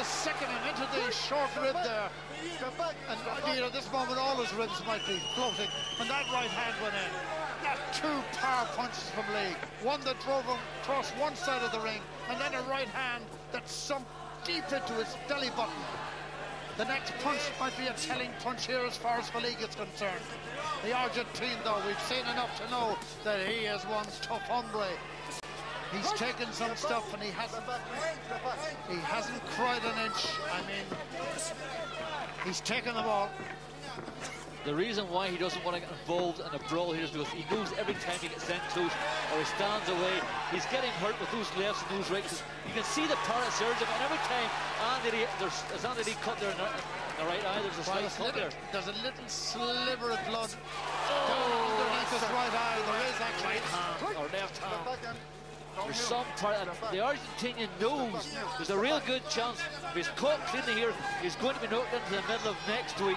just sicking him into the short rib there. And at this moment all his ribs might be floating. And that right hand went in. That two power punches from Lee. One that drove him across one side of the ring, and then a right hand that sunk deep into his belly button. The next punch might be a telling punch here as far as Falliga is concerned. The Argentine, though, we've seen enough to know that he is one tough hombre. He's taken some stuff and he hasn't cried an inch. I mean, he's taken them all. The reason why he doesn't want to get involved in a brawl here is because he knows every time he gets sent close or he stands away, he's getting hurt with those lefts and those rights. You can see the power surge, and every time there's Andy Lee cut there in the right eye, there's a slight cut there. There's a little sliver of blood down underneath his right eye. There is actually right hand or left hand. There's some part, and the Argentinian knows there's a real good chance if he's caught cleanly here, he's going to be knocked into the middle of next week.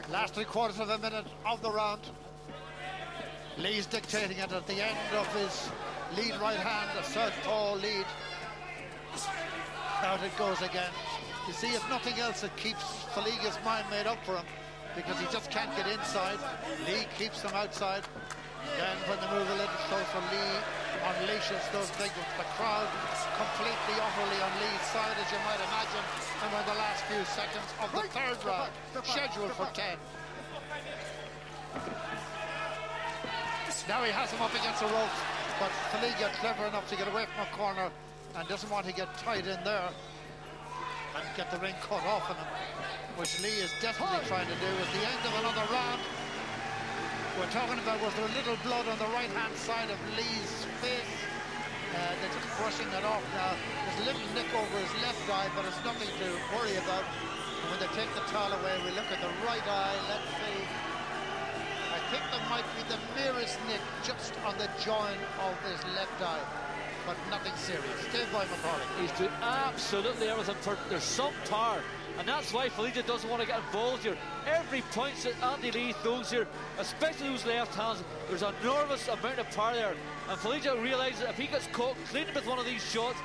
Last 3/4 of a minute of the round. Lee's dictating it at the end of his lead right hand, the southpaw lead. Out it goes again. You see, if nothing else, it keeps Falliga's mind made up for him, because he just can't get inside. Lee keeps him outside. Then when they move a little closer, Lee unleashes those big ones. The crowd completely, utterly on Lee's side, as you might imagine. And we're in the last few seconds of the third round, scheduled for 10. Now he has him up against the ropes, but Falliga clever enough to get away from a corner and doesn't want to get tied in there and get the ring cut off on him, which Lee is desperately trying to do. At the end of another round, we're talking about, was there a little blood on the right-hand side of Lee's face? They're just brushing it off now. There's a little nick over his left eye, but it's nothing to worry about. And when they take the towel away, we look at the right eye. Let's see. I think there might be the merest nick just on the joint of his left eye, but nothing serious. Dave by McCauley. He's doing absolutely everything. There's some power, and that's why Falliga doesn't want to get involved here. Every punch that Andy Lee throws here, especially those left hands, there's an enormous amount of power there. And Falliga realizes that if he gets caught clean with one of these shots,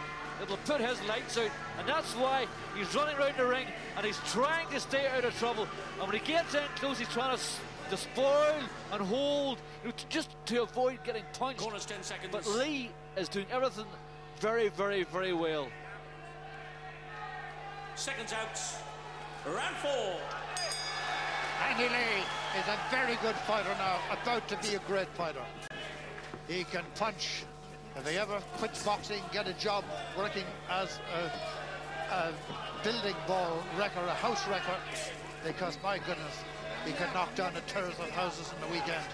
it'll put his lights out. And that's why he's running around the ring and he's trying to stay out of trouble. And when he gets in close, he's trying to spoil and hold, just to avoid getting punched. Corners 10 seconds. But Lee is doing everything very, very, very well. Seconds out. Round 4. Andy Lee is a very good fighter now, about to be a great fighter. He can punch. If he ever quits boxing, get a job working as a building ball wrecker, a house wrecker, because my goodness, he can knock down the terrace of houses in the weekend.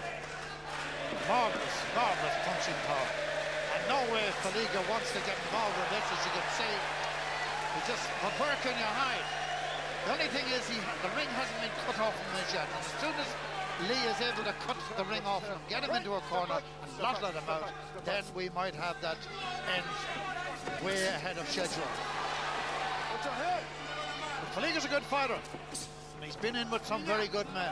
Marvellous, marvellous punching power. And no way Falliga wants to get involved in this, as you can see. He just, but where can you hide? The only thing is, the ring hasn't been cut off from him yet. And as soon as Lee is able to cut the ring off him, get him into a corner and not let him out, then we might have that end way ahead of schedule. Falliga's a good fighter, and he's been in with some very good men.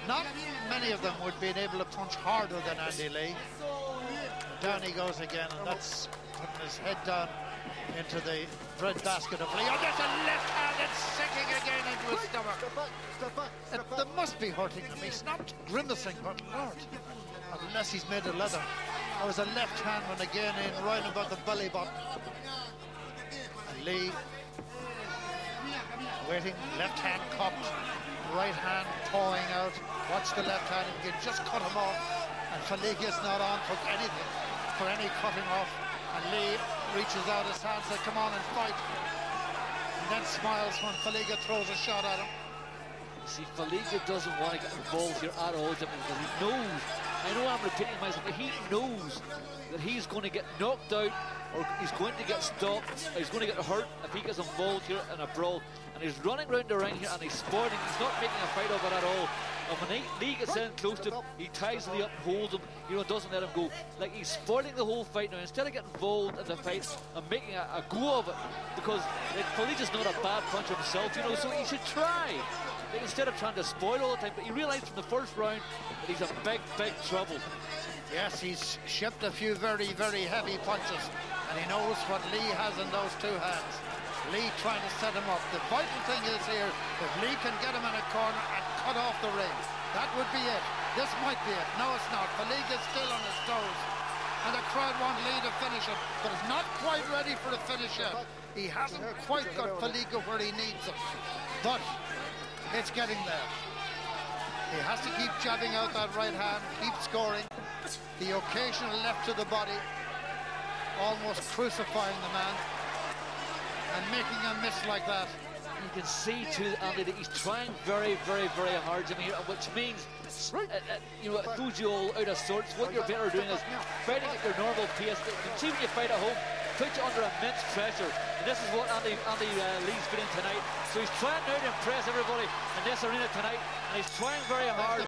Not many of them would be able to punch harder than Andy Lee. And down he goes again, and that's putting his head down into the bread basket of Lee. Oh, there's a left hand that's sinking again into his stomach. That must be hurting him. He's not grimacing, but Lord, unless he's made of leather. There was a left hand one again in right above the belly button. And Lee waiting, left hand cocked, right hand pawing out. Watch the left hand, you can just cut him off. And Falliga's not on for anything, for any cutting off. And Lee reaches out his hand, says, come on and fight. And then smiles when Falliga throws a shot at him. See, Falliga doesn't want to get involved here at all, because he knows, I know I'm repeating myself, but he knows that he's going to get knocked out, or he's going to get stopped, or he's going to get hurt if he gets involved here in a brawl. And he's running around the ring here and he's spoiling, he's not making a fight of it at all. And when Lee gets in close to him, he ties Lee up and holds him, doesn't let him go. Like, he's spoiling the whole fight now. Instead of getting involved in the fight and making a go of it, because Falliga's not a bad puncher himself, so he should try. instead of trying to spoil all the time. But he realised from the first round that he's in big, big trouble. Yes, he's shipped a few very, very heavy punches, and he knows what Lee has in those two hands. Lee trying to set him up. The vital thing is here, if Lee can get him in a corner and cut off the ring, that would be it. This might be it. No, it's not. Falliga's still on his toes, and the crowd want Lee to finish it, but he's not quite ready for the finish yet. He hasn't quite got Falliga where he needs him, but it's getting there. He has to keep jabbing out that right hand, keep scoring. The occasional left to the body, almost crucifying the man, and making him miss like that. You can see too, Andy, that he's trying very, very, very hard, Jimmy, here, which means, you know, it throws you all out of sorts. What you're better doing is fighting at your normal pace. You can see when you fight at home, put you under immense pressure, and this is what Andy Lee's been in tonight. So he's trying now to impress everybody in this arena tonight, and he's trying very hard.